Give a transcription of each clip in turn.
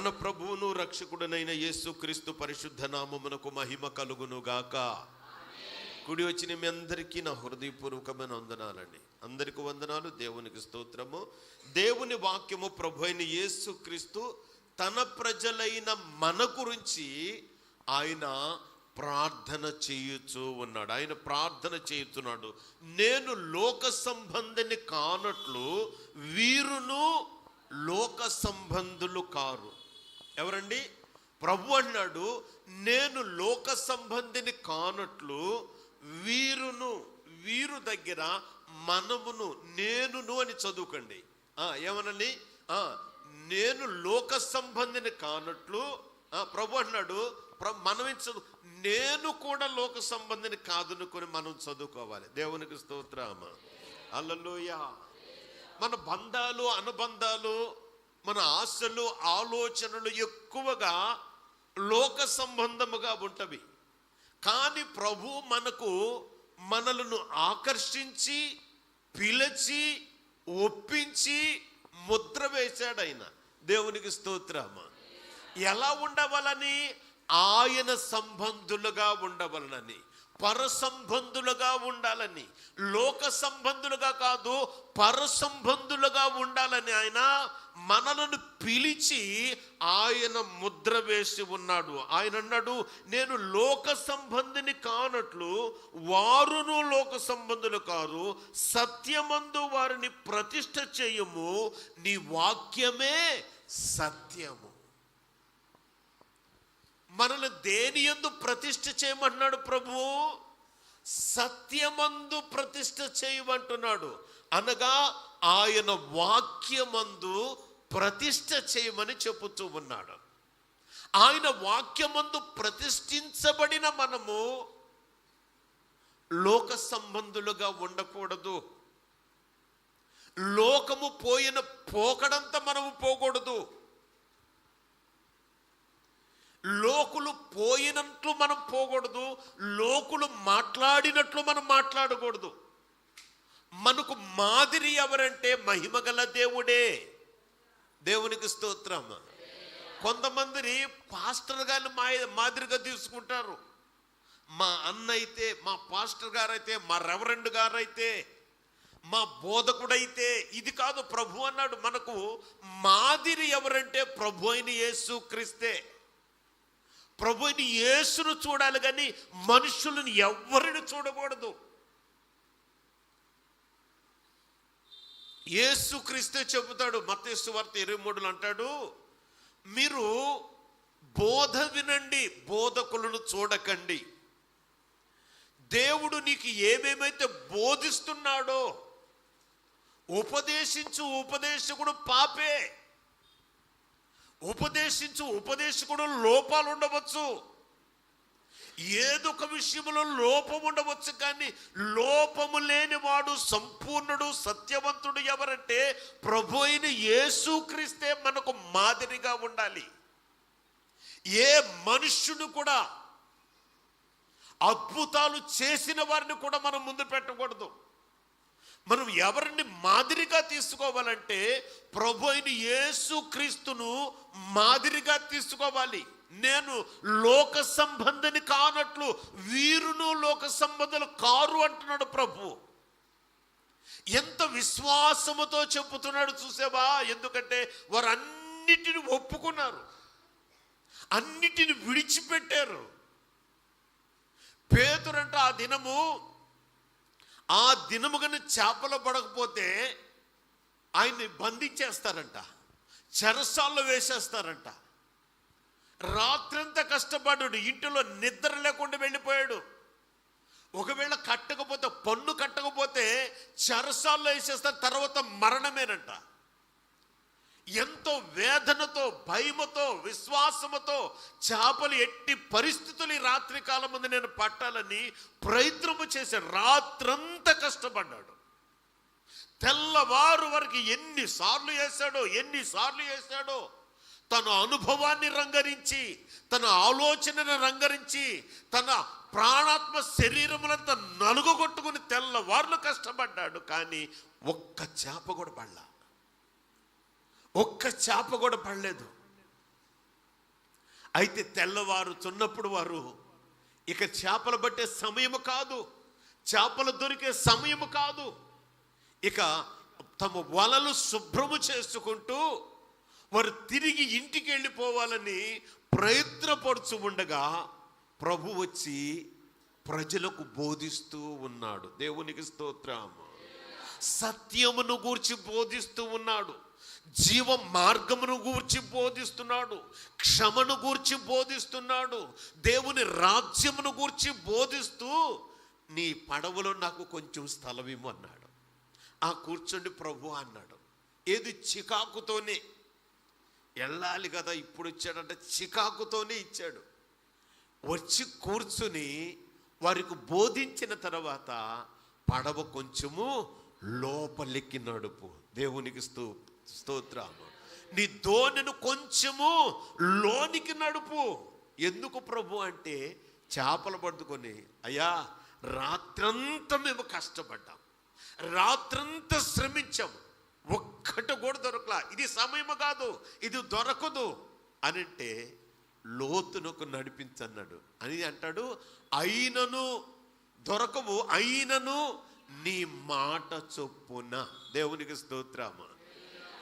మన ప్రభువును రక్షకుడునైన యేసుక్రీస్తు పరిశుద్ధ నామమునకు మహిమ కలుగును గాక. కుడి వచ్చిన మీ అందరికీ నా హృదయపూర్వకమైన వందనాలండి. అందరికి వందనాలు, దేవునికి స్తోత్రము. దేవుని వాక్యము ప్రభు అయిన యేసుక్రీస్తు తన ప్రజలైన మన గురించి ఆయన ప్రార్థన చేయుచూ ఉన్నాడు. ఆయన ప్రార్థన చేయుతున్నాడు, నేను లోక సంబంధిని కానట్లు వీరును లోక సంబంధులు కారు. ఎవరండి? ప్రభు అన్నాడు, నేను లోక సంబంధిని కానట్లు వీరును. వీరు దగ్గర మనమును, నేనును అని చదువుకండి. ఏమనని? నేను లోక సంబంధిని కానట్లు ప్రభు అన్నాడు. మనం చదువు, నేను కూడా లోక సంబంధిని కాదనుకొని మనం చదువుకోవాలి. దేవునికి స్తోత్రమ. హల్లెలూయా. మన బంధాలు, అనుబంధాలు, మన ఆశలు, ఆలోచనలు ఎక్కువగా లోక సంబంధముగా ఉంటవి. కానీ ప్రభు మనలను ఆకర్షించి, పిలిచి, ఒప్పించి ముద్ర వేశాడు ఆయన. దేవునికి స్తోత్రమ. ఎలా ఉండవాలని? ఆయన సంబంధులుగా ఉండవలనని, పర సంబంధులుగా ఉండాలని, లోక సంబంధులుగా కాదు పర సంబంధులుగా ఉండాలని ఆయన మనలను పిలిచి ఆయన ముద్ర వేసి ఉన్నాడు. ఆయన అన్నాడు, నేను లోక సంబంధిని కానట్లు వారును లోక సంబంధులు కారు, సత్యమందు వారిని ప్రతిష్ఠ చేయము, నీ వాక్యమే సత్యము. మనల్ని దేని యందు ప్రతిష్ఠ చేయమంటున్నాడు ప్రభు? సత్యమందు ప్రతిష్ఠ చేయమంటున్నాడు. అనగా ఆయన వాక్యమందు ప్రతిష్ఠ చేయమని చెబుతూ ఉన్నాడు. ఆయన వాక్యమందు ప్రతిష్ఠించబడిన మనము లోక సంబంధులుగా ఉండకూడదు. లోకము పోయిన పోకడంతా మనము పోకూడదు. లోకులు పోయినట్లు మనం పోకూడదు. లోకులు మాట్లాడినట్లు మనం మాట్లాడకూడదు. మనకు మాదిరి ఎవరంటే మహిమగల దేవుడే. దేవునికి స్తోత్రం. కొంతమంది పాస్టర్ గారిని మాదిరిగా తీసుకుంటారు. మా అన్న అయితే, మా పాస్టర్ గారు అయితే, మా రెవరెండ్ గారు అయితే, మా బోధకుడైతే. ఇది కాదు. ప్రభు అన్నాడు, మనకు మాదిరి ఎవరంటే ప్రభు అయిన యేసు క్రీస్తే. ప్రభు అయిన యేసును చూడాలి కానీ మనుషులను ఎవరిని చూడకూడదు. యేసు క్రీస్తే చెబుతాడు, మత్తయి సువార్త 23 అంటాడు, మీరు బోధ వినండి, బోధకులను చూడకండి. దేవుడు నీకు ఏమేమైతే బోధిస్తున్నాడో ఉపదేశించు ఉపదేశకుడు పాపే. ఉపదేశకుడు లోపాలు ఉండవచ్చు, ఏదొక విషయంలో లోపం ఉండవచ్చు, కానీ లోపము లేని వాడు సంపూర్ణుడు సత్యవంతుడు ఎవరంటే ప్రభు అయిన యేసుక్రీస్తే మనకు మాదిరిగా ఉండాలి. ఏ మనుష్యుడు కూడా, అద్భుతాలు చేసిన వారిని కూడా మనం ముందు పెట్టకూడదు. మనం ఎవరిని మాదిరిగా తీసుకోవాలంటే ప్రభు అయిన యేసుక్రీస్తును మాదిరిగా తీసుకోవాలి. నేను లోక సంబంధిని కానట్లు వీరును లోక సంబంధులు కారు అంటున్నాడు ప్రభు. ఎంత విశ్వాసముతో చెప్పుతున్నాడు చూసావా? ఎందుకంటే వారు అన్నిటిని ఒప్పుకున్నారు, అన్నిటిని విడిచిపెట్టారు. పేతురంట ఆ దినము కానీ చేపలు పడకపోతే ఆయన్ని బంధించేస్తారంట, చెరసాల్లో వేసేస్తారంట. రాత్రంతా కష్టపడ్డాడు, ఇంటిలో నిద్ర లేకుండా వెళ్ళిపోయాడు. ఒకవేళ పన్ను కట్టకపోతే చెరసాల్లో వేసేస్తారు, తర్వాత మరణమేనంట. ఎంతో వేదనతో, భయముతో, విశ్వాసముతో చేపలు ఎట్టి పరిస్థితులు ఈ రాత్రి కాలం ముందు నేను పట్టాలని ప్రయత్నము చేశాడు. రాత్రంతా కష్టపడ్డాడు. తెల్లవారు వరకు ఎన్నిసార్లు వేశాడో తన అనుభవాన్ని రంగరించి, తన ఆలోచనను రంగరించి, తన ప్రాణాత్మ శరీరములంతా నలుగుగొట్టుకుని తెల్లవార్లు కష్టపడ్డాడు. కానీ ఒక్క చేప కూడా పడలేదు. అయితే తెల్లవారుతున్నప్పుడు వారు ఇక చేపలు పట్టే సమయము కాదు, చేపలు దొరికే సమయము కాదు. ఇక తమ వలలు శుభ్రము చేసుకుంటూ వారు తిరిగి ఇంటికి వెళ్ళిపోవాలని ప్రయత్నపడుచు ఉండగా ప్రభు వచ్చి ప్రజలకు బోధిస్తూ ఉన్నాడు. దేవునికి స్తోత్రం. సత్యమును గూర్చి బోధిస్తూ ఉన్నాడు, జీవ మార్గమును గూర్చి బోధిస్తున్నాడు, క్షమను గూర్చి బోధిస్తున్నాడు, దేవుని రాజ్యమును గూర్చి బోధిస్తూ నీ పడవలో నాకు కొంచెం స్థలం ఇవ్వు అన్నాడు. ఆ కూర్చోండి ప్రభు అన్నాడు. ఏది చికాకుతోనే వెళ్ళాలి కదా, ఇప్పుడు ఇచ్చాడంటే చికాకుతోనే ఇచ్చాడు. వచ్చి కూర్చుని వారికి బోధించిన తర్వాత పడవ కొంచెము లోపలికి నడుపు. దేవునికి స్తోత్రము. నీ దోణిను కొంచెము లోనికి నడుపు. ఎందుకు ప్రభు అంటే చేపలు పట్టుకొని, అయ్యా రాత్రంతా మేము కష్టపడ్డాం, రాత్రంతా శ్రమించాము, ఒక్కటి కూడా దొరకలా, ఇది సమయము కాదు, ఇది దొరకదు అని అంటే లోతునకు నడిపించన్నాడు అని అంటాడు. అయినను దొరకవు, అయినను నీ మాట చొప్పున. దేవునికి స్తోత్రము.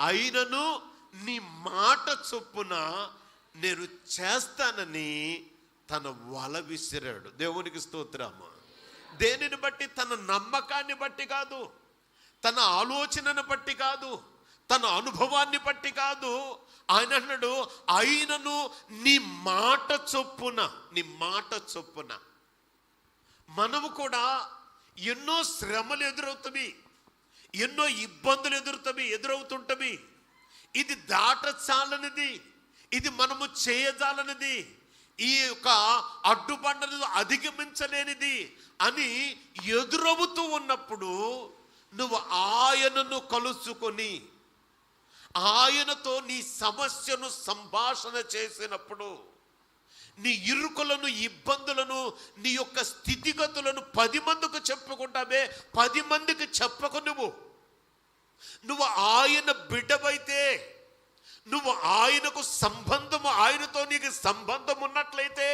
అయినను నీ మాట చొప్పున నేను చేస్తానని తన వల విసిరాడు. దేవునికి స్తోత్రము. దేనిని బట్టి? తన నమ్మకాన్ని బట్టి కాదు, తన ఆలోచనను బట్టి కాదు, తన అనుభవాన్ని బట్టి కాదు. ఆయన అన్నాడు, అయినను నీ మాట చొప్పున, నీ మాట చొప్పున. మనము కూడా ఎన్నో శ్రమలు ఎదురవుతాయి, ఎన్నో ఇబ్బందులు ఎదురవుతుంటవి. ఇది దాటచాలనిది, ఇది మనము చేయజాలనిది, ఈ యొక్క అడ్డుబండను అధిగమించలేనిది అని ఎదురవుతూ ఉన్నప్పుడు నువ్వు ఆయనను కలుసుకొని ఆయనతో నీ సమస్యను సంభాషణ చేసినప్పుడు, నీ ఇరుకులను, ఇబ్బందులను, నీ యొక్క స్థితిగతులను 10 మందికి చెప్పుకుంటావే, 10 మందికి చెప్పకు. నువ్వు ఆయన బిడ్డవైతే, నువ్వు ఆయనకు సంబంధము, ఆయనతో నీకు సంబంధం ఉన్నట్లయితే,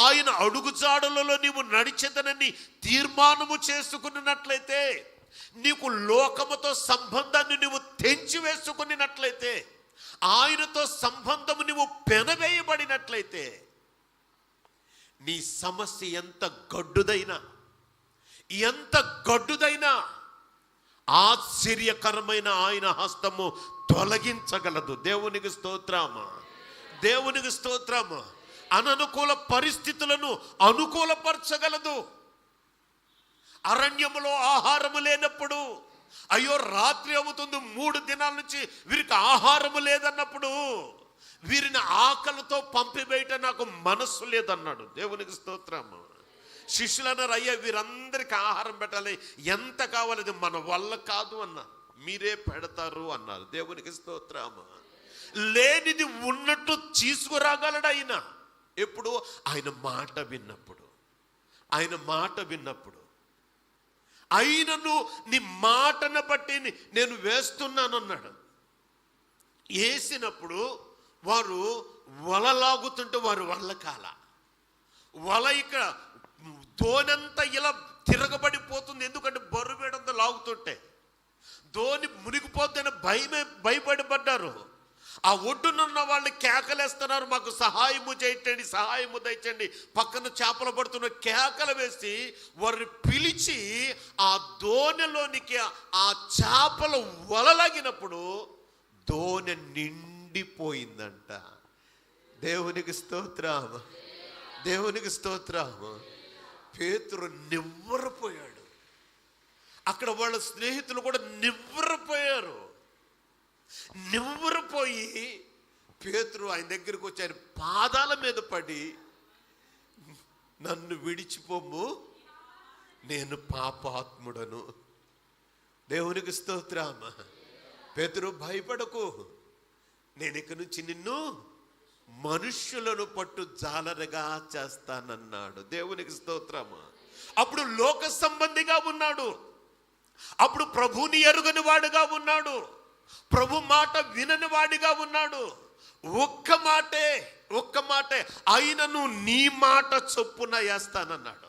ఆయన అడుగుజాడలలో నీవు నడిచెదనని తీర్మానము చేసుకున్నట్లయితే, నీకు లోకముతో సంబంధాన్ని నువ్వు తెంచి వేసుకున్నట్లయితే, ఆయనతో సంబంధము నువ్వు పెనవేయబడినట్లయితే, నీ సమస్య ఎంత గడ్డుదైనా ఆశ్చర్యకరమైన ఆయన హస్తము తొలగించగలదు. దేవునికి స్తోత్రము. దేవునికి స్తోత్రము. అననుకూల పరిస్థితులను అనుకూలపరచగలదు. అరణ్యములో ఆహారము లేనప్పుడు, అయ్యో రాత్రి అవుతుంది, 3 దినాల నుంచి వీరికి ఆహారము లేదన్నప్పుడు, వీరిని ఆకలితో పంపివేయట నాకు మనస్సు లేదన్నాడు. దేవునికి స్తోత్రము. శిష్యులు అన్నారు, అయ్యా వీరందరికీ ఆహారం పెట్టాలి, ఎంత కావాలి, మన వల్ల కాదు అన్నారు. మీరే పెడతారు అన్నారు. దేవునికి స్తోత్రము. లేనిది ఉన్నట్టు తీసుకురాగలడు ఆయన. ఎప్పుడు? ఆయన మాట విన్నప్పుడు. అయినను నీ మాటను బట్టి నేను వేస్తున్నాను అన్నాడు. వేసినప్పుడు వారు వల లాగుతుంటే వారు వల్ల కాల. వల ఇక్కడ దోనంతా ఇలా తిరగబడిపోతుంది. ఎందుకంటే బరువేడంతా లాగుతుంటే దోని మునిగిపోద్దని భయపడ్డారు. ఆ ఒడ్డునున్న వాళ్ళు కేకలేస్తున్నారు, మాకు సహాయము చేయండి, సహాయము దయచండి. పక్కన చేపలు పడుతున్న కేకలు వేసి వారిని పిలిచి ఆ దోణిలోనికి ఆ చేపలు వలలాగినప్పుడు దోణి నిండిపోయిందంట. దేవునికి స్తోత్రము. దేవునికి స్తోత్రము. పేతురు నివ్వరపోయాడు. అక్కడ వాళ్ళ స్నేహితులు కూడా నివ్వరపోయారు. నివ్వరపోయి పేతురు ఆయన దగ్గరికి వచ్చి ఆయన పాదాల మీద పడి, నన్ను విడిచిపోము, నేను పాపాత్ముడను. దేవునికి స్తోత్రము. పేతురు భయపడకు, నేను ఇక నుంచి నిన్ను మనుష్యులను పట్టు జాలరగా చేస్తానన్నాడు. దేవునికి స్తోత్రము. అప్పుడు లోక సంబంధిగా ఉన్నాడు, అప్పుడు ప్రభుని ఎరుగని వాడుగా ఉన్నాడు, ప్రభు మాట వినని వాడిగా ఉన్నాడు, ఒక్క మాటే అయినను నీ మాట చొప్పున వేస్తానన్నాడు.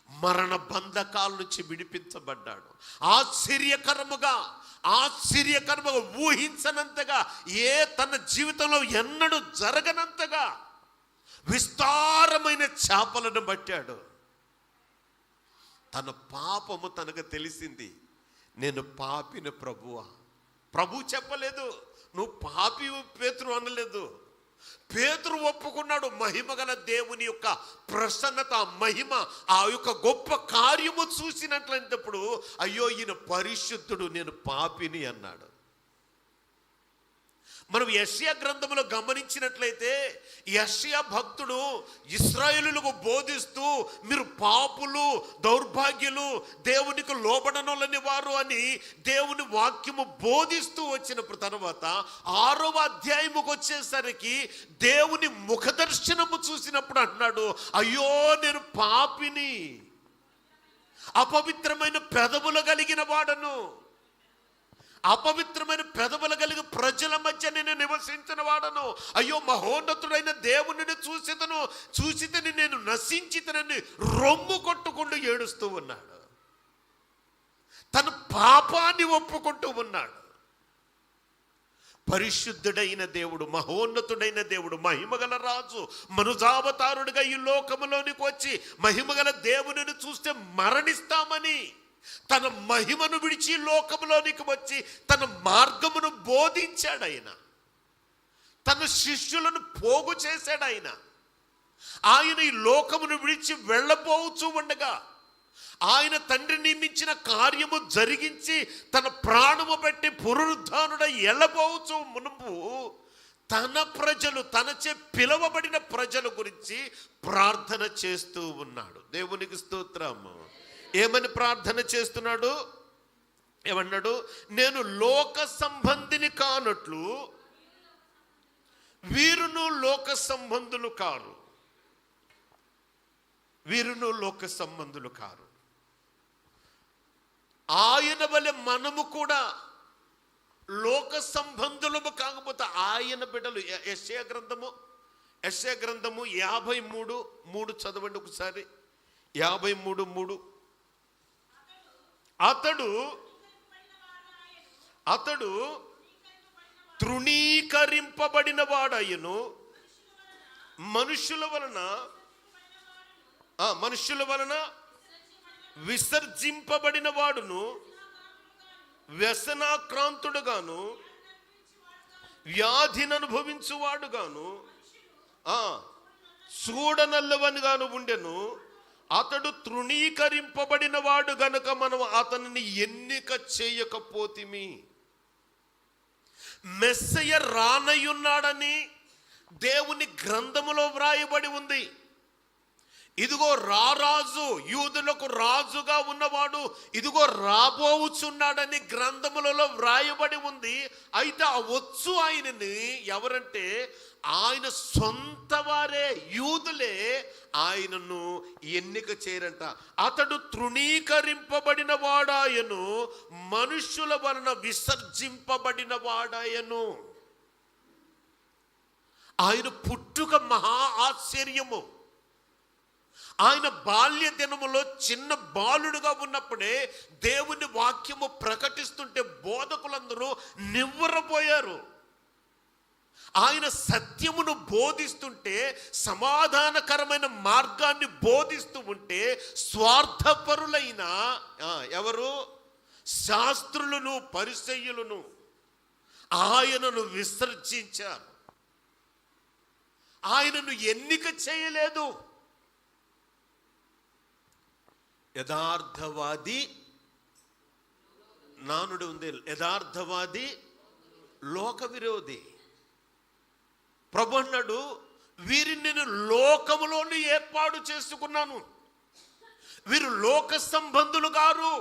మరణ బంధకాల నుంచి విడిపించబడ్డాడు. ఆశ్చర్యకరముగా ఊహించనంతగా, తన జీవితంలో ఎన్నడూ జరగనంతగా విస్తారమైన చేపలను పట్టాడు. తన పాపము తనకు తెలిసింది. నేను పాపిని ప్రభువా. ప్రభు చెప్పలేదు, నువ్వు పాపి పేతురు అనలేదు. పేతురు ఒప్పుకున్నాడు. మహిమగల దేవుని యొక్క ప్రసన్నత, మహిమ, ఆ యొక్క గొప్ప కార్యము చూసినట్లయినప్పుడు, అయ్యో ఈయన పరిశుద్ధుడు, నేను పాపిని అన్నాడు. మనం యెషయా గ్రంథంలో గమనించినట్లయితే, యెషయా భక్తుడు ఇశ్రాయేలులకు బోధిస్తూ, మీరు పాపులు, దౌర్భాగ్యులు, దేవునికి లోబడనోలని వారు అని దేవుని వాక్యము బోధిస్తూ వచ్చినప్పుడు తర్వాత 6వ అధ్యాయముకు వచ్చేసరికి దేవుని ముఖదర్శనము చూసినప్పుడు అన్నాడు, అయ్యో నేను పాపిని, అపవిత్రమైన పెదవులు కలిగిన వాడను, అపవిత్రమైన పెదవులు కలిగి ప్రజల మధ్య నేను నివసించిన వాడను. అయ్యో మహోన్నతుడైన దేవునిని చూసితని నేను నశించితనని రొమ్ము కొట్టుకుంటూ ఏడుస్తూ ఉన్నాడు. తన పాపాన్ని ఒప్పుకుంటూ ఉన్నాడు. పరిశుద్ధుడైన దేవుడు, మహోన్నతుడైన దేవుడు, మహిమగల రాజు, మనుజావతారుడిగా ఈ లోకములోనికి వచ్చి మహిమగల దేవునిని చూస్తే మరణిస్తామని తన మహిమను విడిచి లోకంలోనికి వచ్చి తన మార్గమును బోధించాడు. ఆయన తన శిష్యులను పోగు చేశాడు. ఆయన ఈ లోకమును విడిచి వెళ్ళబోచు ఉండగా, ఆయన తండ్రి నియమించిన కార్యము జరిగించి తన ప్రాణము పెట్టి పునరుద్ధానుడై వెళ్ళబోచు మునుపు తన ప్రజలు, తనచే పిలువబడిన ప్రజల గురించి ప్రార్థన చేస్తూ ఉన్నాడు. దేవునికి స్తోత్రము. ఏమని ప్రార్థన చేస్తున్నాడు? ఏమన్నాడు? నేను లోక సంబంధిని కానట్లు వీరును లోక సంబంధులు కారు. వీరును లోక సంబంధులు కారు. ఆయన వలె మనము కూడా లోక సంబంధులము కాకపోతే ఆయన బిడ్డలు. యెషయా గ్రంథము 53:3 చదవండి ఒకసారి. 53:3. అతడు తృణీకరింపబడిన వాడయ్యను, మనుషుల వలన విసర్జింపబడిన వాడును, వ్యసనాక్రాంతుడుగాను, వ్యాధిని అనుభవించువాడుగాను, చూడనల్లవనిగాను ఉండెను. అతడు తృణీకరింపబడిన వాడు గనుక మనం అతనిని ఎన్నిక చేయకపోతిమి. మెస్సయ్య రానయ్యున్నాడని దేవుని గ్రంథములో వ్రాయబడి ఉంది. ఇదిగో రారాజు, యూదులకు రాజుగా ఉన్నవాడు ఇదిగో రాబోచున్నాడని గ్రంథములలో వ్రాయబడి ఉంది. అయితే ఆ వచ్చు ఆయనని ఎవరంటే ఆయన సొంత వారే, యూదులే ఆయనను ఎన్నిక చేయరంట. అతడు తృణీకరింపబడిన వాడాయను, మనుషుల వలన విసర్జింపబడిన వాడాయను. ఆయన పుట్టుక మహా ఆశ్చర్యము. ఆయన బాల్య దినములో చిన్న బాలుడుగా ఉన్నప్పుడే దేవుని వాక్యము ప్రకటిస్తుంటే బోధకులందరూ నివ్వరపోయారు. ఆయన సత్యమును బోధిస్తుంటే, సమాధానకరమైన మార్గాన్ని బోధిస్తూ ఉంటే స్వార్థపరులైన ఎవరు? శాస్త్రులను, పరిసయ్యులను ఆయనను విసర్జించారు. ఆయనను ఎన్నిక చేయలేదు. యథార్థవాది నానుడు ఉంది. యథార్థవాది లోక విరోధి. ప్రభు అన్నాడు, వీరిని నేను లోకములోని ఏర్పాటు చేసుకున్నాను, వీరు లోక సంబంధులు గారు.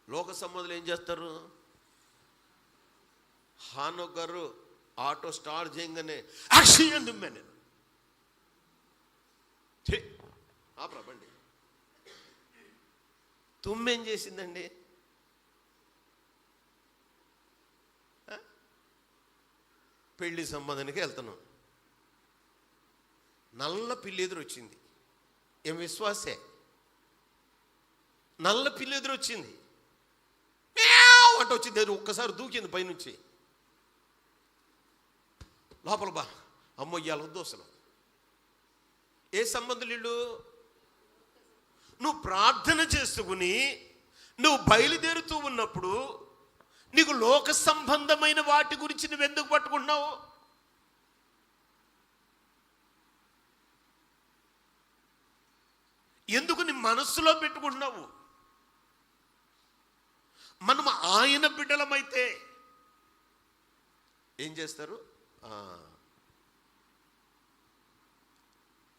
లోక సంబంధులు ఏం చేస్తారు? హానో గారు ఆటో స్టార్ట్ చేయగానే యాక్షన్ తుమ్మాను. ప్రభండి, తుమ్మేం చేసిందండి? పెళ్లి సంబంధానికి వెళ్తున్నాం. నల్ల పిల్లి ఎదురు వచ్చింది. ఏం విశ్వాసే, నల్ల పిల్లి ఎదురు వచ్చింది. అంట వచ్చింది, అది ఒక్కసారి దూకింది పైనుంచి లోపల. బా అమ్మో ఇవాళ వద్దు అసలు. ఏ సంబంధులు వీళ్ళు? నువ్వు ప్రార్థన చేసుకుని నువ్వు బయలుదేరుతూ ఉన్నప్పుడు నీకు లోక సంబంధమైన వాటి గురించి నువ్వెందుకు పట్టుకుంటున్నావు? ఎందుకు నీ మనస్సులో పెట్టుకుంటున్నావు? మనం ఆయన బిడ్డలమైతే ఏం చేస్తారు?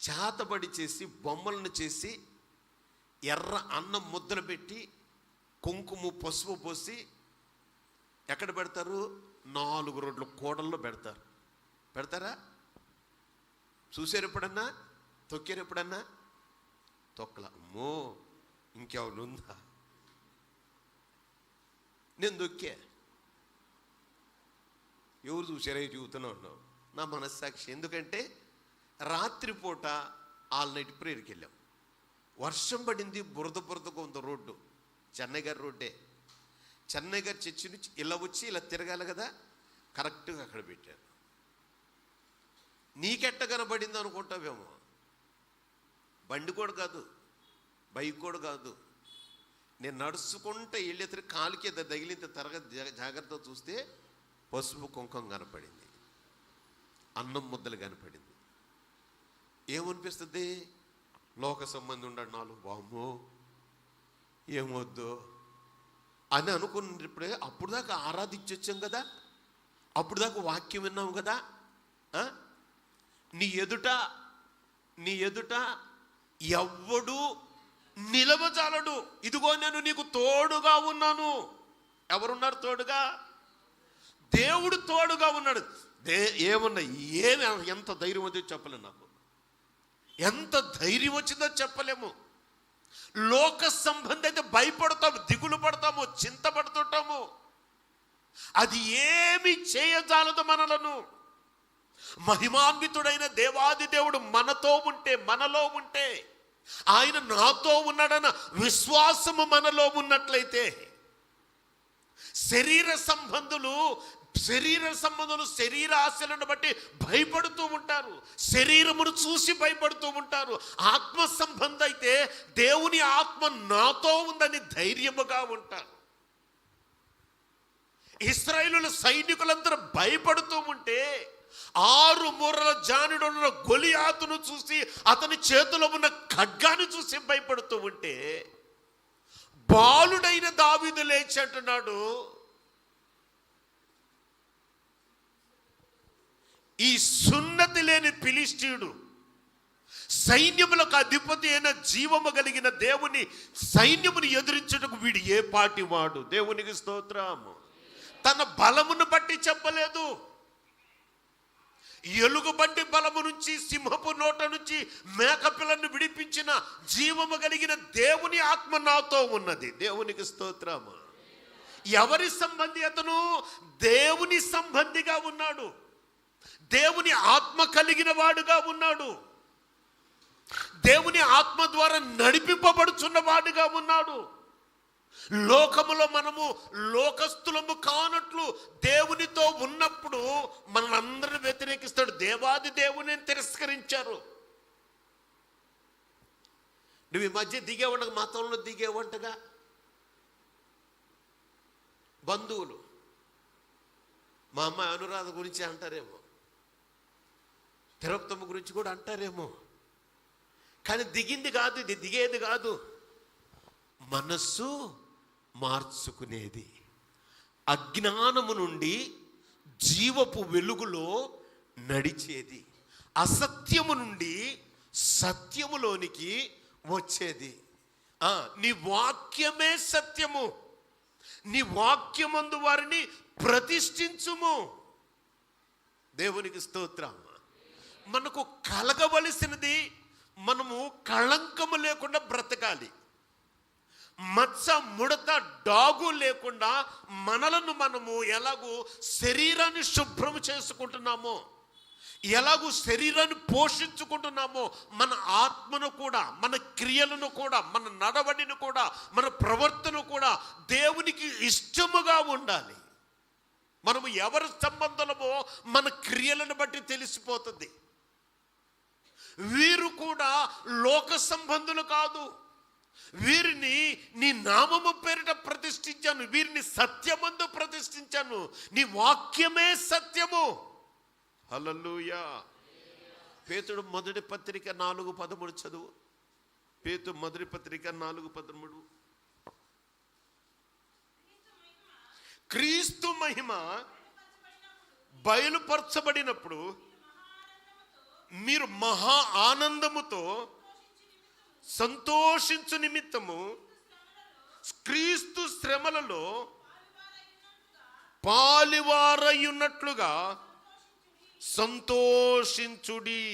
చేతబడి చేసి బొమ్మలను చేసి ఎర్ర అన్నం ముద్దలు పెట్టి కుంకుమ పసుపు పోసి ఎక్కడ పెడతారు? 4 రోడ్ల కూడల్లో పెడతారు. పెడతారా? చూసారు ఎప్పుడన్నా? తొక్కారు ఎప్పుడన్నా? తొక్కల. అమ్మో ఇంకెవరు ఉందా? నేను దొక్కా. ఎవరు చూసారే చూస్తూనే ఉన్నావు. నా మనస్సాక్షి. ఎందుకంటే రాత్రిపూట ఆల్ నైట్ ప్రేయర్కి వెళ్ళాం. వర్షం పడింది, బురదగా ఉంది రోడ్డు. చెన్నై గారి రోడ్డే. చెన్నై గారి చర్చి నుంచి ఇలా వచ్చి ఇలా తిరగాలి కదా, కరెక్ట్గా అక్కడ పెట్టాను. నీకెట్ట కనబడింది అనుకుంటావేమో. బండి కూడా కాదు, బైక్ కూడా కాదు. నేను నడుచుకుంటే వెళ్ళేసరికి కాలికి తగిలింత జాగ్రత్త చూస్తే పసుపు కుంకం కనపడింది, అన్నం ముద్దలు కనపడింది. ఏమనిపిస్తుంది? లోక సంబంధం ఉండడు నాలుగు. వామ్మో ఏమొద్దు అని అనుకున్నప్పుడే అప్పుడు దాకా ఆరాధించొచ్చాం కదా, అప్పుడు దాకా వాక్యం విన్నాం కదా. నీ ఎదుట ఎవ్వడు నిలవజాలడు. ఇదిగో నేను నీకు తోడుగా ఉన్నాను. ఎవరున్నారు తోడుగా? దేవుడు తోడుగా ఉన్నాడు. ఏమన్నా ఎంత ధైర్యం వచ్చిందో చెప్పలేము. నాకు ఎంత ధైర్యం వచ్చిందో చెప్పలేము. లోక సంబంధం అయితే భయపడతాము, దిగులు పడతాము, చింతపడుతుంటాము. అది ఏమి చేయజాలదు మనలను. మహిమాన్వితుడైన దేవాది దేవుడు మనతో ఉంటే, మనలో ఉంటే, ఆయన నాతో ఉన్నాడన్న విశ్వాసము మనలో ఉన్నట్లయితే, శరీర సంబంధులు శరీర ఆశలను బట్టి భయపడుతూ ఉంటారు, శరీరమును చూసి భయపడుతూ ఉంటారు. ఆత్మ సంబంధం అయితే దేవుని ఆత్మ నాతో ఉందని ధైర్యముగా ఉంటారు. ఇశ్రాయేలు సైనికులందరూ భయపడుతూ ఉంటే 6 మూరల జానుడున్న గొలియాతును చూసి, అతని చేతిలో ఉన్న ఖడ్గాను చూసి భయపడుతూ ఉంటే, బాలుడైన దావీదు లేచి అంటున్నాడు, ఈ సున్నతి లేని ఫిలిష్తీయుడు సైన్యములకు అధిపతి అయిన జీవము కలిగిన దేవుని సైన్యమును ఎదిరించుటకు వీడు ఏ పాటి వాడు? దేవునికి స్తోత్రము. తన బలమును బట్టి చెప్పలేదు. ఎలుగుబంటి బలము నుంచి, సింహపు నోట నుంచి మేకపిల్లను విడిపించిన జీవము కలిగిన దేవుని ఆత్మ నాతో ఉన్నది. దేవునికి స్తోత్రము. ఎవరి సంబంధి అతను? దేవుని సంబంధిగా ఉన్నాడు, దేవుని ఆత్మ కలిగిన వాడుగా ఉన్నాడు, దేవుని ఆత్మ ద్వారా నడిపింపబడుచున్న వాడుగా ఉన్నాడు. లోకములో మనము లోకస్తులము కానట్లు దేవునితో ఉన్నప్పుడు మనందరిని వ్యతిరేకిస్తాడు. దేవాది దేవుని తిరస్కరించారు. నువ్వు ఈ మధ్య దిగేవంటగా, మతంలో దిగేవంటగా బంధువులు మా అమ్మాయి అనురాధ గురించి అంటారేమో, తిరుపతమ్మ గురించి కూడా అంటారేమో. కానీ దిగింది కాదు, ఇది దిగేది కాదు. మనస్సు మార్చుకునేది. అజ్ఞానము నుండి జీవపు వెలుగులో నడిచేది, అసత్యము నుండి సత్యములోనికి వచ్చేది. నీ వాక్యమే సత్యము. నీ వాక్యమందు వారిని ప్రతిష్ఠించుము. దేవునికి స్తోత్రం. మనకు కలగవలసినది, మనము కళంకము లేకుండా బ్రతకాలి. మచ్చ ముడత డాగు లేకుండా మనలను మనము ఎలాగూ శరీరాన్ని శుభ్రం చేసుకుంటున్నామో, ఎలాగూ శరీరాన్ని పోషించుకుంటున్నామో, మన ఆత్మను కూడా, మన క్రియలను కూడా, మన నడవడిని కూడా, మన ప్రవర్తన కూడా దేవునికి ఇష్టముగా ఉండాలి. మనము ఎవరి సంబంధమో మన క్రియలను బట్టి తెలిసిపోతుంది. వీరు కూడా లోక సంబంధులు కాదు, వీరిని నీ నామము పేరిట ప్రతిష్ఠించాను, వీరిని సత్యమందు ప్రతిష్ఠించాను, నీ వాక్యమే సత్యము. హల్లెలూయా. పేతురు మొదటి పత్రిక 4:13 చదువు. పేతురు మొదటి పత్రిక 4:13. క్రీస్తు మహిమ బయలుపరచబడినప్పుడు మీరు మహా ఆనందముతో సంతోషించు నిమిత్తము క్రీస్తు శ్రమలలో పాలివారయ్యున్నట్లుగా సంతోషించుడి.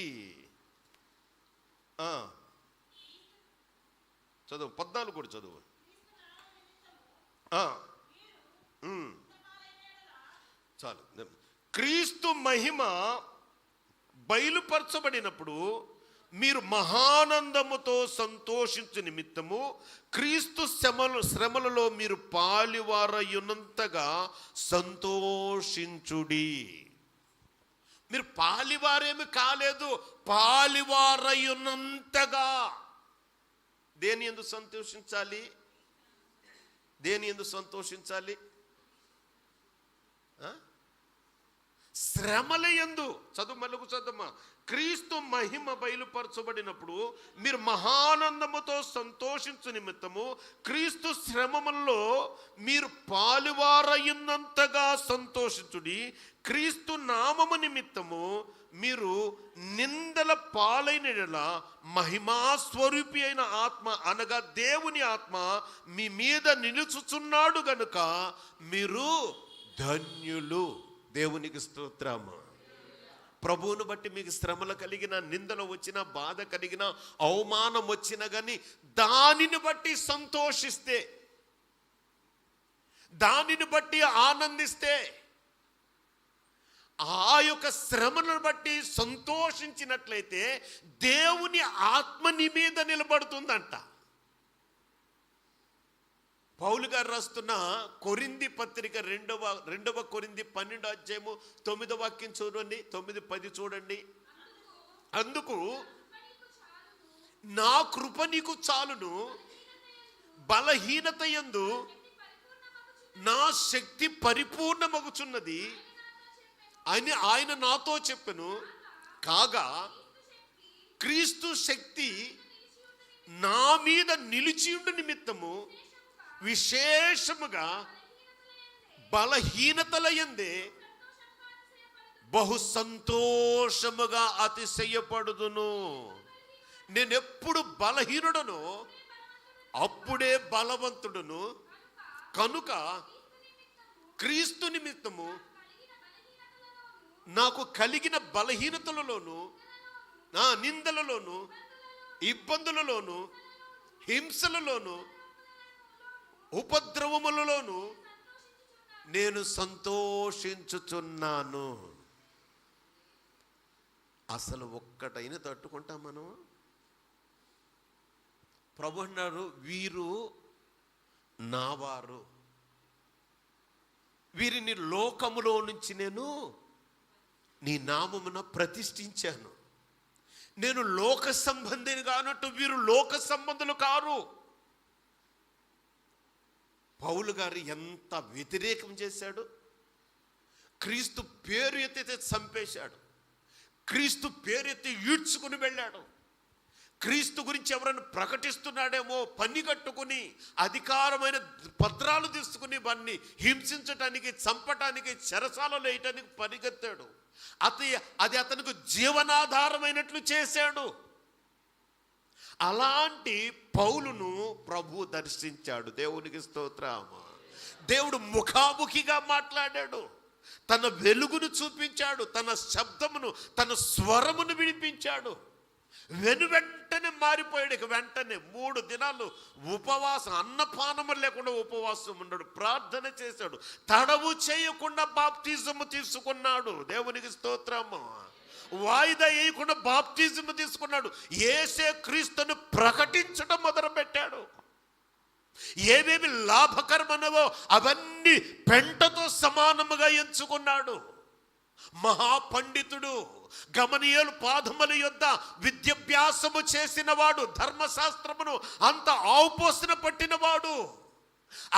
చదువు 14 కూడా చదువు. చాలు. క్రీస్తు మహిమ బయలుపరచబడినప్పుడు మీరు మహానందముతో సంతోషించు నిమిత్తము క్రీస్తు శ్రమలలో మీరు పాలివారయ్యున్నంతగా సంతోషించుడి. మీరు పాలివారేమి కాలేదు, పాలివారయ్యున్నంతగా. దేని యందు సంతోషించాలి? దేని యందు సంతోషించాలి? శ్రమల యందు. చదువు, మలుగు చదువు. క్రీస్తు మహిమ బయలుపరచబడినప్పుడు మీరు మహానందముతో సంతోషించు నిమిత్తము క్రీస్తు శ్రమములలో మీరు పాలువారయ్యున్నంతగా సంతోషించుడి. క్రీస్తు నామము నిమిత్తము మీరు నిందల పాలైన యెడల మహిమాస్వరూపి అయిన ఆత్మ అనగా దేవుని ఆత్మ మీ మీద నిలుచుచున్నాడు గనుక మీరు ధన్యులు. దేవునికి స్తోత్రము. ప్రభువును బట్టి మీకు శ్రమలు కలిగిన, నిందలు వచ్చిన, బాధ కలిగిన, అవమానం వచ్చినా కానీ దానిని బట్టి సంతోషిస్తే, దానిని బట్టి ఆనందిస్తే, ఆ యొక్క శ్రమను బట్టి సంతోషించినట్లయితే దేవుని ఆత్మ నీ మీద నిలబడుతుందంట. పౌలు గారు రాస్తున్న కొరింథీ పత్రిక 2వ కొరింథీ 12:9 వాక్యం చూడండి, 9-10 చూడండి. అందుకు నా కృప నీకు చాలును, బలహీనత యందు నా శక్తి పరిపూర్ణమగుచున్నది అని ఆయన నాతో చెప్పెను. కాగా క్రీస్తు శక్తి నా మీద నిలిచియుండు నిమిత్తము విశేషముగా బలహీనతల యందే బహు సంతోషముగా అతిశయపడుదును. నేనెప్పుడు బలహీనుడను అప్పుడే బలవంతుడును. కనుక క్రీస్తు నిమిత్తము నాకు కలిగిన బలహీనతలలోను, నా నిందలలోను, ఇబ్బందులలోను, హింసలలోను, ఉపద్రవములలోను నేను సంతోషించుచున్నాను. అసలు ఒక్కటైనా తట్టుకుంటాం మనం? ప్రభు అన్నారు, వీరు నావారు, వీరిని లోకములో నుంచి నేను నీ నామమున ప్రతిష్ఠించాను. నేను లోక సంబంధిని కానట్టు వీరు లోక సంబంధులు కారు. పౌలు గారు ఎంత వ్యతిరేకం చేశాడు. క్రీస్తు పేరు ఎత్తితే చంపేశాడు, క్రీస్తు పేరు ఎత్తి ఈడ్చుకుని వెళ్ళాడు. క్రీస్తు గురించి ఎవరైనా ప్రకటిస్తున్నాడేమో పని కట్టుకుని అధికారమైన పత్రాలు తీసుకుని వాన్ని హింసించటానికి, చంపటానికి, చెరసాలలో వేయటానికి పరిగెత్తాడు. అది అతనికి జీవనాధారమైనట్లు చేశాడు. అలాంటి పౌలును ప్రభు దర్శించాడు. దేవునికి స్తోత్రము. దేవుడు ముఖాముఖిగా మాట్లాడాడు, తన వెలుగును చూపించాడు, తన శబ్దమును, తన స్వరమును వినిపించాడు. వెంటనే మారిపోయాడు. ఇక వెంటనే 3 దినాలు ఉపవాసం, అన్నపానము లేకుండా ఉపవాసం ఉన్నాడు, ప్రార్థన చేశాడు, తడవు చేయకుండా బాప్తిజము తీసుకున్నాడు. దేవునికి స్తోత్రము. వాయిదా వేయకుండా బాప్తిజము తీసుకున్నాడు. యేసే క్రీస్తును ప్రకటించడం మొదలుపెట్టాడు. ఏవేవి లాభకరమనవో అవన్నీ పెంటతో సమానముగా ఎంచుకున్నాడు. మహాపండితుడు, గమనియేలు పాదముల యొద్ద విద్యాభ్యాసము చేసినవాడు, ధర్మశాస్త్రమును అంత ఆవుపోసిన పట్టినవాడు.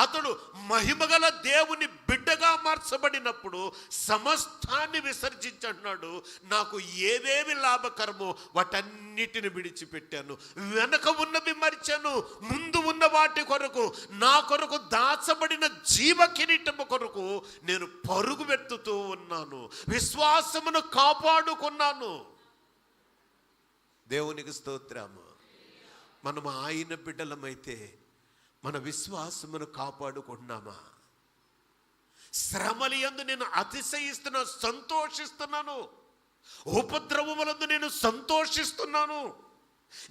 అతడు మహిమగల దేవుని బిడ్డగా మార్చబడినప్పుడు సమస్తాన్ని విసర్జించన్నాడు. నాకు ఏవేవి లాభకరమో వాటన్నిటిని విడిచిపెట్టాను, వెనక ఉన్నవి మరిచాను, ముందు ఉన్న వాటి కొరకు, నా కొరకు దాచబడిన జీవ కిరీటము కొరకు నేను పరుగు వెత్తుతూ ఉన్నాను, విశ్వాసమును కాపాడుకున్నాను. దేవునికి స్తోత్రము. మనం ఆయన బిడ్డలమైతే మన విశ్వాసమును కాపాడుకుంటున్నామా? శ్రమల యందు నేను అతిశయిస్తున్నాను, సంతోషిస్తున్నాను. ఉపద్రవములందు నేను సంతోషిస్తున్నాను.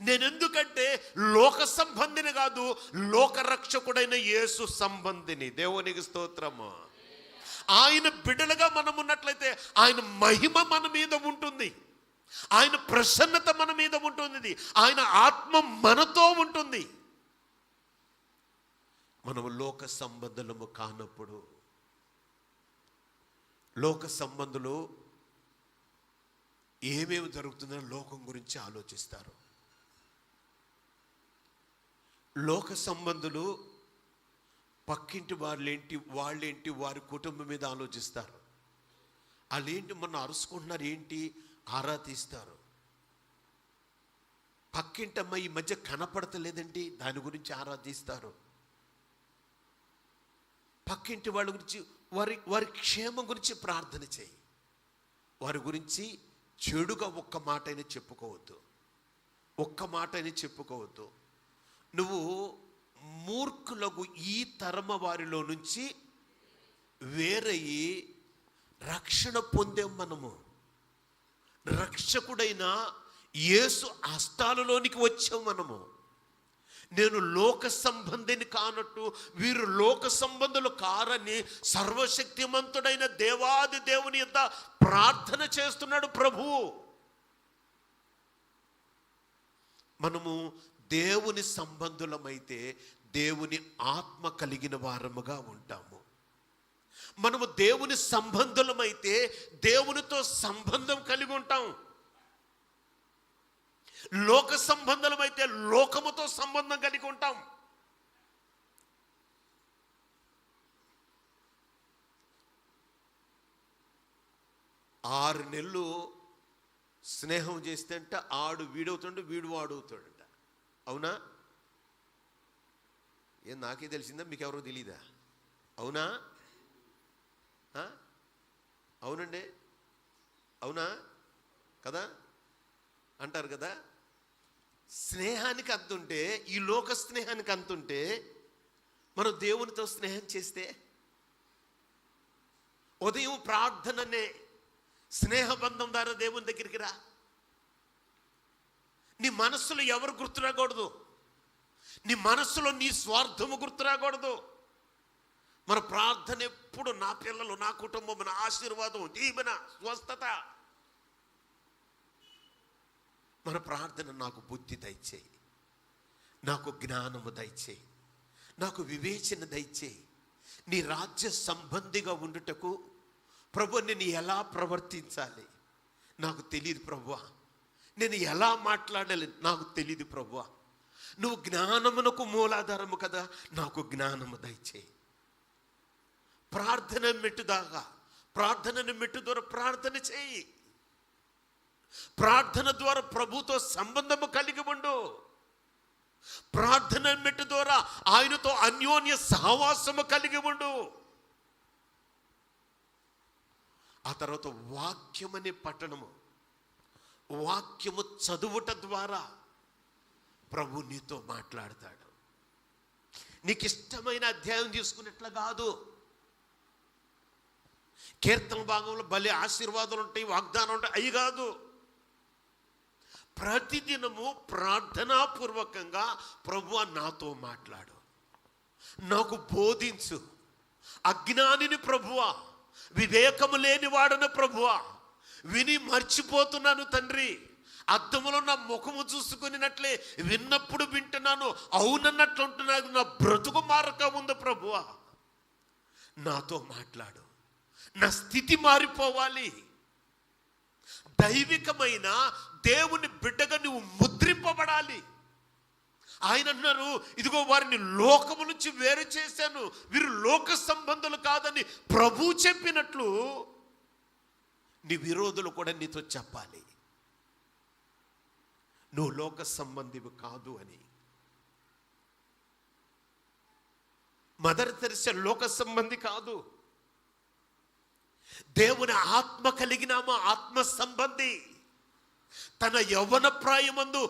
నేనెందుకంటే లోక సంబంధిని కాదు, లోకరక్షకుడైన యేసు సంబంధిని. దేవునికి స్తోత్రము. ఆయన బిడ్డలుగా మనం ఉన్నట్లయితే ఆయన మహిమ మన మీద ఉంటుంది, ఆయన ప్రసన్నత మన మీద ఉంటుంది, ఆయన ఆత్మ మనతో ఉంటుంది. మనము లోక సంబంధులము కానప్పుడు, లోక సంబంధులు ఏమేమి జరుగుతుందో లోకం గురించి ఆలోచిస్తారు. లోక సంబంధులు పక్కింటి వాళ్ళేంటి వారి కుటుంబం మీద ఆలోచిస్తారు. వాళ్ళేంటి మొన్న అరుచుకుంటున్నారు ఏంటి, ఆరా తీస్తారు. పక్కింటమ్మ ఈ మధ్య కనపడతలేదండి, దాని గురించి ఆరా తీస్తారు. పక్కింటి వాళ్ళ గురించి, వారి క్షేమం గురించి ప్రార్థన చేయి. వారి గురించి చెడుగా ఒక్క మాట అయినా చెప్పుకోవద్దు, ఒక్క మాట అయినా చెప్పుకోవద్దు. నువ్వు మూర్ఖులకు ఈ తరమ వారిలో నుంచి వేరయ్యి రక్షణ పొందాం. మనము రక్షకుడైన యేసు హస్తాలలోనికి వచ్చాం. మనము నేను లోక సంబంధిని కానట్టు వీరు లోక సంబంధులు కారని సర్వశక్తిమంతుడైన దేవాది దేవుని యొద్ద ప్రార్థన చేస్తున్నాడు ప్రభువు. మనము దేవుని సంబంధులమైతే దేవుని ఆత్మ కలిగిన వారముగా ఉంటాము. మనము దేవుని సంబంధులమైతే దేవునితో సంబంధం కలిగి ఉంటాం. లోక సంబంధులమైతే లోకముతో సంబంధం కలిగి ఉంటాం. ఆరు నెలలు స్నేహం చేస్తే అంట ఆడు వీడవుతాడు, వీడు వాడవుతాడంట. అవునా? ఏం నాకే తెలిసిందా, మీకు ఎవరో తెలీదా? అవునా? అవునండి, అవునా కదా అంటారు కదా. స్నేహానికి అంతుంటే, ఈ లోక స్నేహానికి అంతుంటే, మనం దేవునితో స్నేహం చేస్తే, ఉదయం ప్రార్థననే స్నేహబంధం ద్వారా దేవుని దగ్గరికి రా. నీ మనస్సులో ఎవరు గుర్తురాకూడదు, నీ మనస్సులో నీ స్వార్థము గుర్తురాకూడదు. మన ప్రార్థన ఎప్పుడు నా పిల్లలు, నా కుటుంబం, నా ఆశీర్వాదం, దీవెన, స్వస్థత. మన ప్రార్థన నాకు బుద్ధి దయచేయి, నాకు జ్ఞానము దయచేయి, నాకు వివేచన దయచేయి. నీ రాజ్య సంబంధిగా ఉండుటకు ప్రభు నేను ఎలా ప్రవర్తించాలి నాకు తెలియదు ప్రభువా, నేను ఎలా మాట్లాడాలి నాకు తెలియదు ప్రభువా. నువ్వు జ్ఞానమునకు మూలాధారము కదా, నాకు జ్ఞానము దయచేయి. ప్రార్థనను మెట్టు ద్వారా ప్రార్థన చేయి. ప్రార్థన ద్వారా ప్రభుతో సంబంధము కలిగి ఉండు. ప్రార్థన మెట్టు ద్వారా ఆయనతో అన్యోన్య సహవాసము కలిగి ఉండు. ఆ తర్వాత వాక్యమనే పట్టణము, వాక్యము చదువుట ద్వారా ప్రభు నీతో మాట్లాడతాడు. నీకు ఇష్టమైన అధ్యాయం తీసుకున్నట్లు కాదు. కీర్తన భాగంలో భలే ఆశీర్వాదాలు ఉంటాయి, వాగ్దానం ఉంటాయి, అవి కాదు. ప్రతిదినము ప్రార్థనాపూర్వకంగా ప్రభువా నాతో మాట్లాడు, నాకు బోధించు, అజ్ఞానిని ప్రభువా, వివేకము లేని వాడను ప్రభువా, విని మర్చిపోతున్నాను తండ్రి, అద్దములో నా ముఖము చూసుకున్నట్లే విన్నప్పుడు వింటున్నాను, అవునన్నట్లు ఉంటున్నాను, నా బ్రతుకు మారక ఉంది ప్రభువా, నాతో మాట్లాడు, నా స్థితి మారిపోవాలి. దైవికమైన దేవుని బిడ్డగా నువ్వు ముద్రింపబడాలి. ఆయన అన్నారు, ఇదిగో వారిని లోకము నుంచి వేరు చేశాను, వీరు లోక సంబంధులు కాదని ప్రభు చెప్పినట్లు నీ విరోధులు కూడా నీతో చెప్పాలి, నువ్వు లోక సంబంధివి కాదు అని. మదర్ తెరెసా లోక సంబంధి కాదు, దేవుని ఆత్మ కలిగినామా ఆత్మ సంబంధి. తన యవ్వన ప్రాయమందు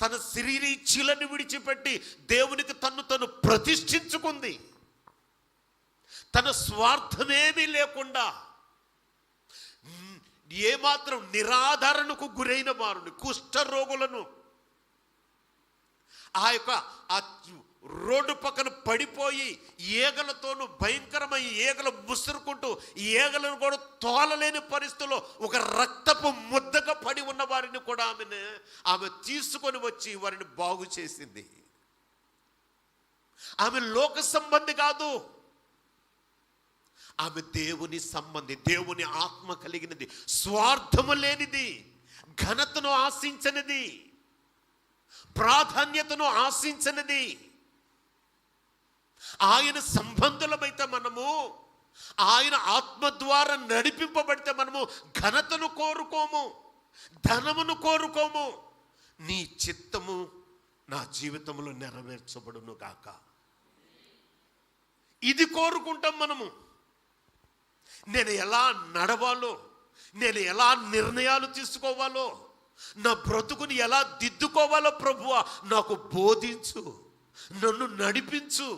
తన శరీరీచ్ఛలను విడిచిపెట్టి దేవునికి తను ప్రతిష్ఠించుకుంది. తన స్వార్థమేమీ లేకుండా ఏమాత్రం నిరాదరణకు గురైన వారిని, కుష్ఠరోగులను, ఆ రోడ్డు పక్కన పడిపోయి ఈగలతోనూ భయంకరమైన ఈగలు ముసురుకుంటూ ఈగలను కూడా తోలలేని పరిస్థితిలో ఒక రక్తపు ముద్దగా పడి ఉన్న వారిని కూడా ఆమె తీసుకొని వచ్చి వారిని బాగు చేసింది. ఆమె లోక సంబంధి కాదు, ఆమె దేవుని సంబంధి, దేవుని ఆత్మ కలిగినది, స్వార్థము లేనిది, ఘనతను ఆశించనిది, ప్రాధాన్యతను ఆశించనిది. ఆయన సంబంధులమైతే మనము, ఆయన ఆత్మ ద్వారా నడిపింపబడితే మనము ఘనతను కోరుకోము, ధనమును కోరుకోము. నీ చిత్తము నా జీవితంలో నెరవేర్చబడును గాక, ఇది కోరుకుంటాం మనము. నేను ఎలా నడవాలో, నేను ఎలా నిర్ణయాలు తీసుకోవాలో, నా బ్రతుకుని ఎలా దిద్దుకోవాలో ప్రభువా నాకు బోధించు, నన్ను నడిపించు.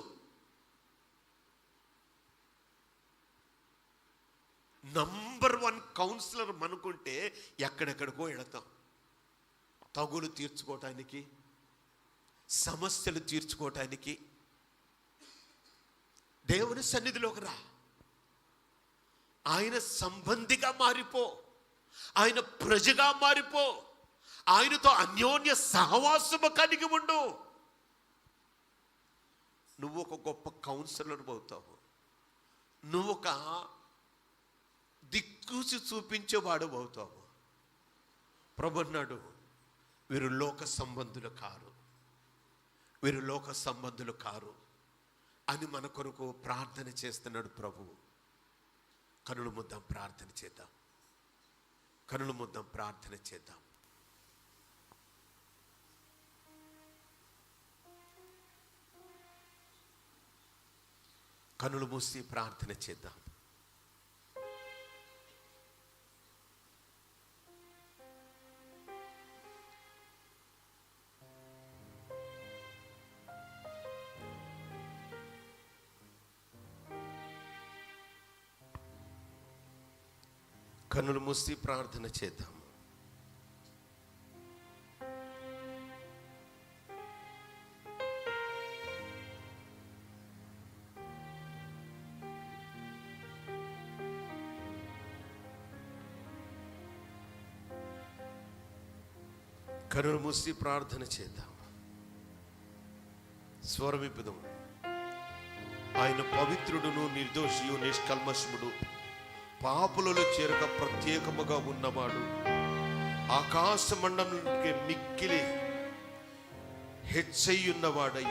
నంబర్ 1 కౌన్సిలర్ అనుకుంటే ఎక్కడెక్కడికో వెళతాం, తగులు తీర్చుకోవటానికి, సమస్యలు తీర్చుకోవటానికి. దేవుని సన్నిధిలోకి రా, ఆయన సంబంధిగా మారిపో, ఆయన ప్రజగా మారిపో, ఆయనతో అన్యోన్య సహవాసము కలిగి ఉండు. నువ్వు ఒక గొప్ప కౌన్సిలర్ అవుతావు, నువ్వు ఒక దిక్కుసి చూపించేవాడు అవుతావు. ప్రభు అన్నాడు, వీరు లోక సంబంధులు కారు, వీరు లోక సంబంధులు కారు అని మన కొరకు ప్రార్థన చేస్తున్నాడు ప్రభు. కనులు ముద్దాం, ప్రార్థన చేద్దాం, కనులు ముద్దాం, ప్రార్థన చేద్దాం. కనులు మూసి ప్రార్థన చేద్దాం. కన్నులు మూసి ప్రార్థన చేద్దాం. కన్నులు మూసి ప్రార్థన చేద్దాం. స్వరమిపుదం. ఆయన పవిత్రుడును, నిర్దోషియు, నిష్కల్మషముడు, పాపులలో చేరక ప్రత్యేకముగా ఉన్నవాడు, ఆకాశ మండలానికి మిక్కిలి హెచ్చయ్యున్నవాడై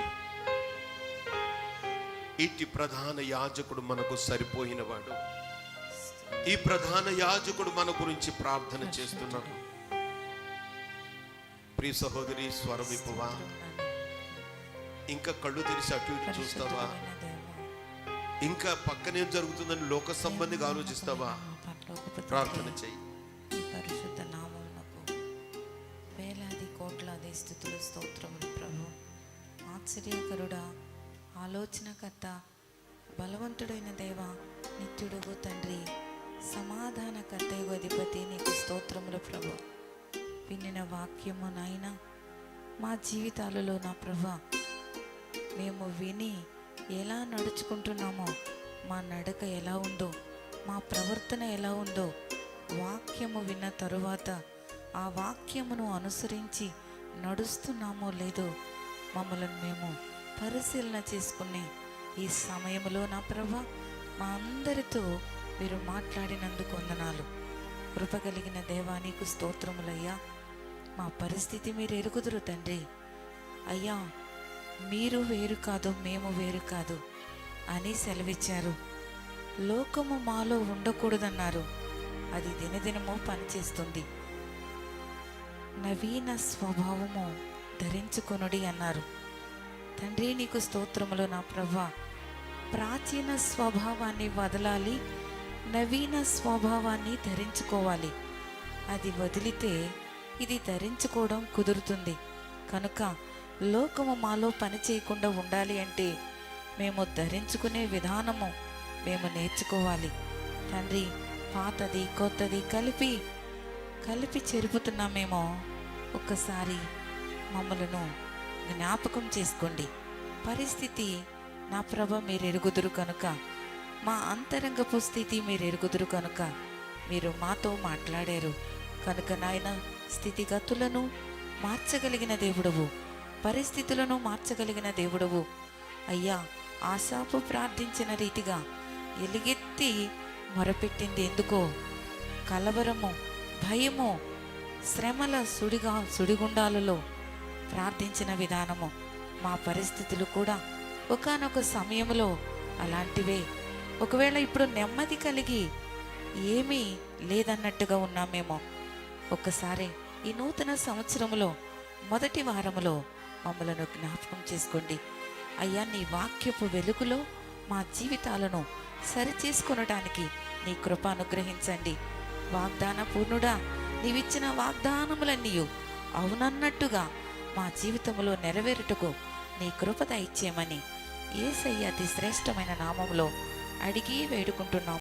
ఇట్టి ప్రధాన యాజకుడు మనకు సరిపోయినవాడు. ఈ ప్రధాన యాజకుడు మన గురించి ప్రార్థన చేస్తున్నాడు. ప్రియ సహోదరి, స్వరమిపువా, ఇంకా కళ్ళు తెరిచి అటు ఇటు చూస్తావా? ఇంకా పక్కనేం జరుగుతుందని లోక సంబంధిగా ఆలోచిస్తావా? ప్రార్థన చెయ్యి. పరిశుద్ధ నామమునకు వేలాది కోట్లాది స్తుతులు, స్తోత్రములు ప్రభు. ఆశ్చర్యకరుడా, ఆలోచనకర్త, బలవంతుడైన దేవ, నిత్యుడుగు తండ్రి, సమాధానకర్తయు అధిపతి, నీకు స్తోత్రములు ప్రభు. వినిన వాక్యము నాయనా మా జీవితాలలో నా ప్రభా మేము విని ఎలా నడుచుకుంటున్నామో, మా నడక ఎలా ఉందో, మా ప్రవర్తన ఎలా ఉందో, వాక్యము విన్న తరువాత ఆ వాక్యమును అనుసరించి నడుస్తున్నామో లేదో మమ్మల్ని మేము పరిశీలన చేసుకునే ఈ సమయంలో నా ప్రభా మా అందరితో మీరు మాట్లాడినందుకు వందనాలు. కృప కలిగిన దేవా నీకు స్తోత్రములయ్యా. మా పరిస్థితి మీరు ఎరుగుదురు తండ్రి. అయ్యా మీరు వేరు కాదు, మేము వేరు కాదు అని సెలవిచ్చారు. లోకము మాలో ఉండకూడదన్నారు. అది దినదినము పనిచేస్తుంది. నవీన స్వభావము ధరించుకొనుడి అన్నారు. తండ్రి నీకు స్తోత్రములు నా ప్రభా. ప్రాచీన స్వభావాన్ని వదలాలి, నవీన స్వభావాన్ని ధరించుకోవాలి. అది వదిలితే ఇది ధరించుకోవడం కుదురుతుంది. కనుక లోకము మాలో పని చేయకుండా ఉండాలి అంటే మేము ధరించుకునే విధానము మేము నేర్చుకోవాలి. తండ్రి పాతది కొత్తది కలిపి చెరుపుతున్నామేమో ఒక్కసారి మమ్మలను జ్ఞాపకం చేసుకోండి. పరిస్థితి నా ప్రభ మీరు ఎరుగుదురు కనుక, మా అంతరంగపు స్థితి మీరు ఎరుగుదురు కనుక మీరు మాతో మాట్లాడారు కనుక నాయన స్థితిగతులను మార్చగలిగిన దేవుడవు, పరిస్థితులను మార్చగలిగిన దేవుడవు. అయ్యా ఆశాపు ప్రార్థించిన రీతిగా ఎలుగెత్తి మొరపెట్టింది ఎందుకో? కలవరము, భయము, శ్రమల సుడిగుండాలలో ప్రార్థించిన విధానము. మా పరిస్థితులు కూడా ఒకానొక సమయంలో అలాంటివే. ఒకవేళ ఇప్పుడు నెమ్మది కలిగి ఏమీ లేదన్నట్టుగా ఉన్నామేమో. ఒక్కసారి ఈ నూతన సంవత్సరములో మొదటి వారములో మమ్మలను జ్ఞాపకం చేసుకోండి. అయ్యా నీ వాక్యపు వెలుగులో మా జీవితాలను సరిచేసుకొనడానికి నీ కృప అనుగ్రహించండి. వాగ్దాన పూర్ణుడా, నీవిచ్చిన వాగ్దానములన్నీ అవునన్నట్టుగా మా జీవితంలో నెరవేరుటకు నీ కృప దయచేయమని యేసయ్య అతి శ్రేష్టమైన నామములో అడిగి వేడుకుంటున్నాం.